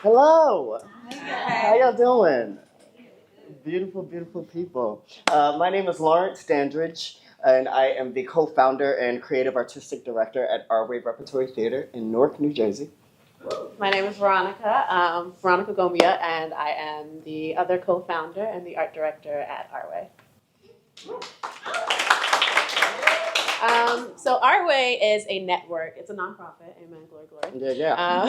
Hello. How y'all doing? Beautiful, beautiful people. My name is Lawrence Dandridge, and I am the co-founder and creative artistic director at Aurway Repertory Theater in Newark, New Jersey. My name is Veronica, Veronica Gomia, and I am the other co-founder and the art director at Aurway. So Aurway is a network. It's a nonprofit. Amen. Glory, glory. Yeah.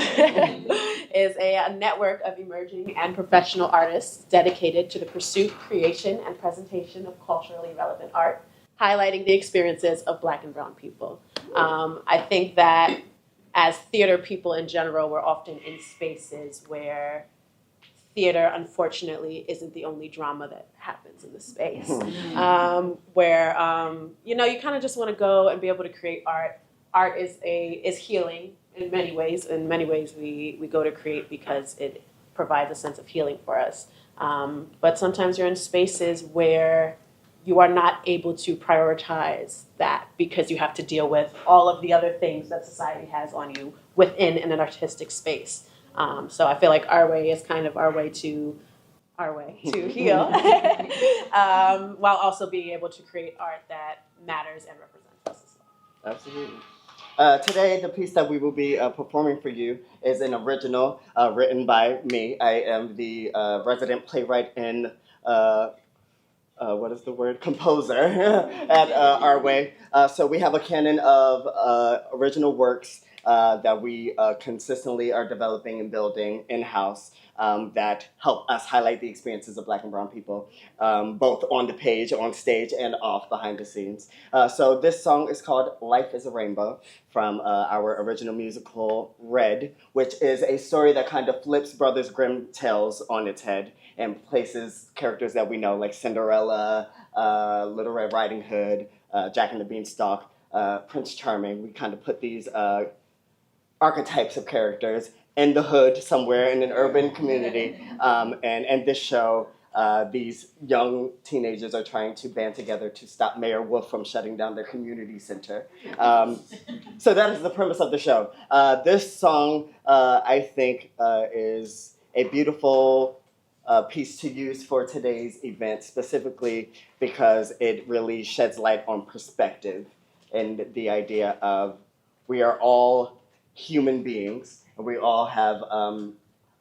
Is a network of emerging and professional artists dedicated to the pursuit, creation, and presentation of culturally relevant art, highlighting the experiences of Black and Brown people. I think that as theater people in general, we're often in spaces where theater, unfortunately, isn't the only drama that happens in the space. Where you kind of just want to go and be able to create art. Art is healing in many ways. In many ways, we go to create because it provides a sense of healing for us. But sometimes you're in spaces where you are not able to prioritize that because you have to deal with all of the other things that society has on you within an artistic space. So I feel like our way is kind of our way to heal, while also being able to create art that matters and represents us as well. Absolutely. Today, the piece that we will be performing for you is an original written by me. I am the resident playwright and composer at Aurway. So we have a canon of original works that we consistently are developing and building in-house that help us highlight the experiences of Black and Brown people, both on the page, on stage, and off behind the scenes. So this song is called Life is a Rainbow from our original musical Red, which is a story that kind of flips Brothers Grimm tales on its head and places characters that we know like Cinderella, Little Red Riding Hood, Jack and the Beanstalk, Prince Charming. We kind of put these archetypes of characters in the hood somewhere in an urban community. And this show, these young teenagers are trying to band together to stop Mayor Wolf from shutting down their community center. So that is the premise of the show. This song, I think, is a beautiful piece to use for today's event, specifically because it really sheds light on perspective and the idea of we are all human beings, and we all have a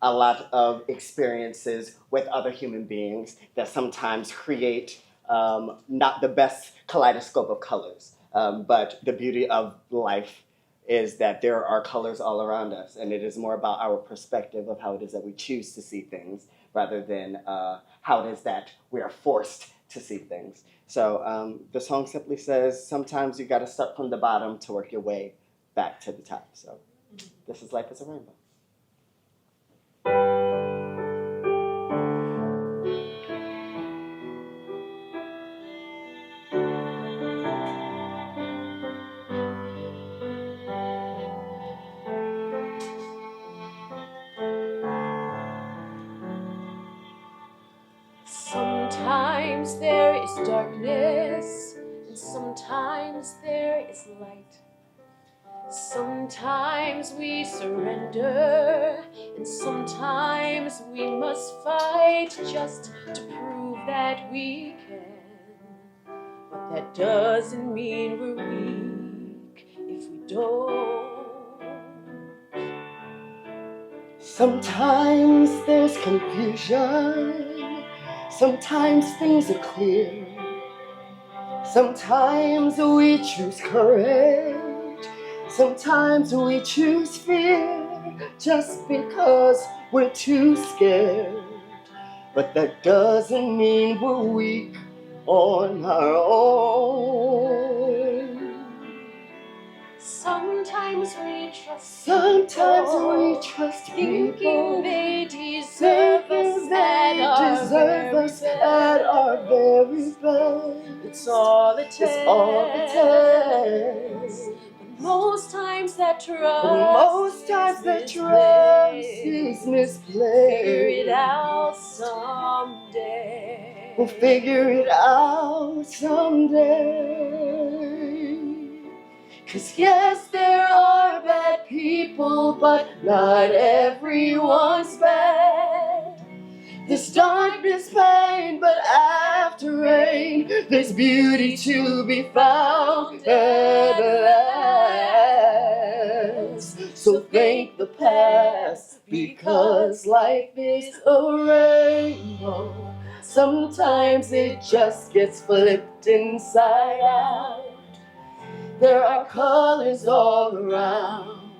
lot of experiences with other human beings that sometimes create not the best kaleidoscope of colors, but the beauty of life is that there are colors all around us, and it is more about our perspective of how it is that we choose to see things rather than how it is that we are forced to see things. So the song simply says, sometimes you gotta start from the bottom to work your way back to the top. So this is Life is a Rainbow. Sometimes there is darkness, and sometimes there is light. Sometimes we surrender, and sometimes we must fight just to prove that we can. But that doesn't mean we're weak if we don't. Sometimes there's confusion, sometimes things are clear. Sometimes we choose courage, sometimes we choose fear, just because we're too scared. But that doesn't mean we're weak on our own. Sometimes we trust Sometimes people, we trust thinking people, they deserve us at our very best. It's all it takes. It's all it takes. But most times that trust is misplaced. Figure it out someday. We'll figure it out someday. 'Cause yes, there are bad people, but not everyone's bad. There's darkness, pain, but after rain, there's beauty to be found at last. So thank the past, because life is a rainbow. Sometimes it just gets flipped inside out. There are colors all around,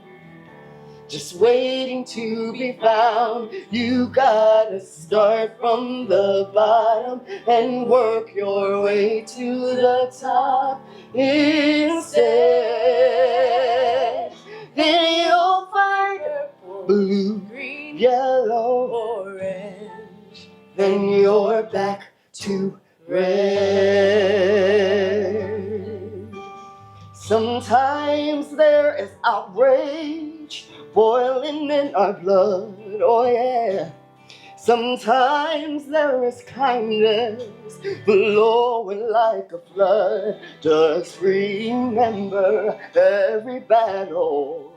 just waiting to be found. You gotta start from the bottom and work your way to the top instead. Then you'll find purple, blue, green, yellow, orange. Then you're back to red. Sometimes there is outrage boiling in our blood, oh yeah. Sometimes there is kindness flowing like a flood. Just remember, every battle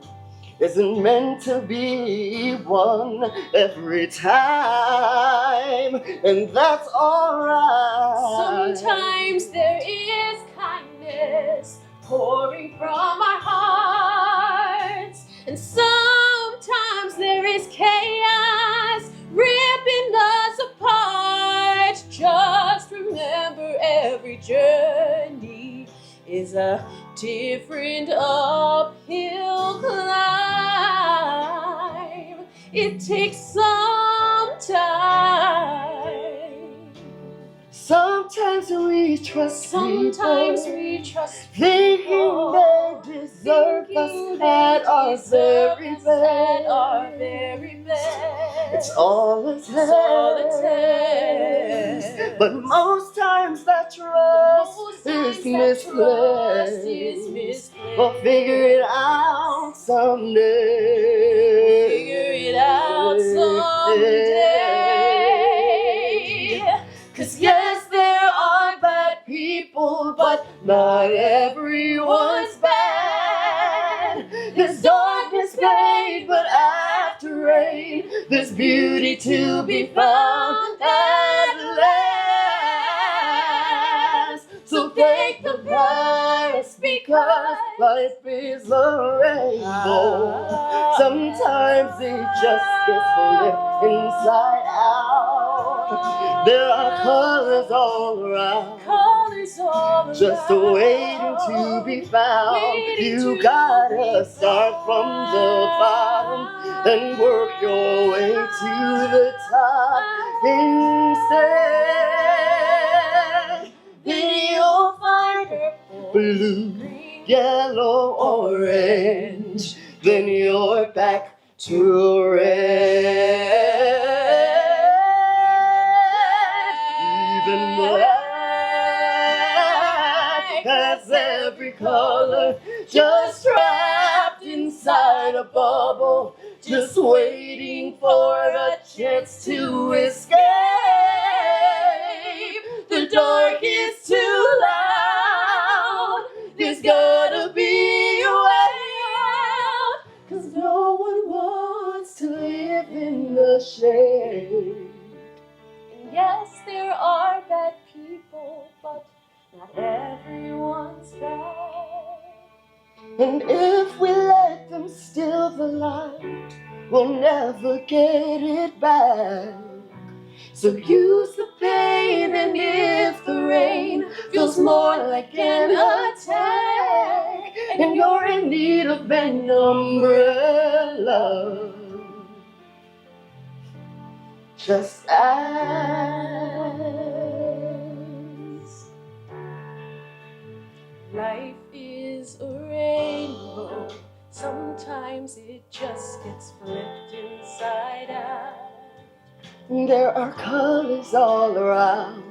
isn't meant to be won every time, and that's alright. Sometimes there is kindness pouring from our hearts, and sometimes there is chaos ripping us apart. Just remember, every journey is a different uphill climb. It takes some time. Sometimes we trust Sometimes people, we trust thinking people, they deserve us at our very best. It's all a test. But most times that trust is misplaced. We'll figure it out someday. Figure it out someday. 'Cause yes, there are bad people, but not everyone's bad. There's darkness, pain, but after rain, there's beauty to be found at last. So thank the past, because life is a rainbow. Sometimes it just gets flipped inside out. There are colors all around, just waiting to be found. You gotta start from the bottom and work your way to the top instead. Then you'll find purple, blue, green, yellow, orange. Then you're back to red. Even black has every color, just trapped inside a bubble, just waiting for a chance to escape. The dark is too loud, there's gotta be a way out, 'cause no one wants to live in the shade. And yes, there are bad people, but not everyone's bad. And if we let them steal the light, we'll never get it back. So use the pain, and if the rain feels more like an attack, and you're in need of an umbrella, just ask. Life is a rainbow. Sometimes it just gets flipped inside out. There are colors all around,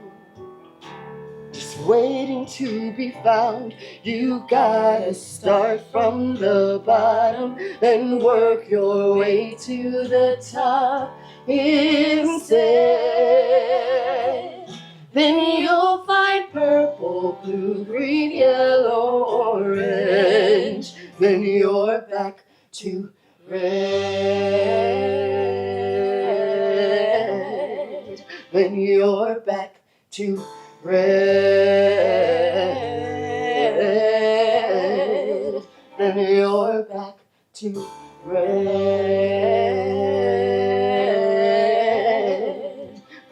just waiting to be found. You gotta start from the bottom and work your way to the top instead. Then you'll find purple, blue, green, yellow, orange. then you're back to red. Then you're back to red. Then you're back to red.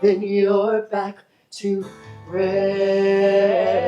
Then you're back to red.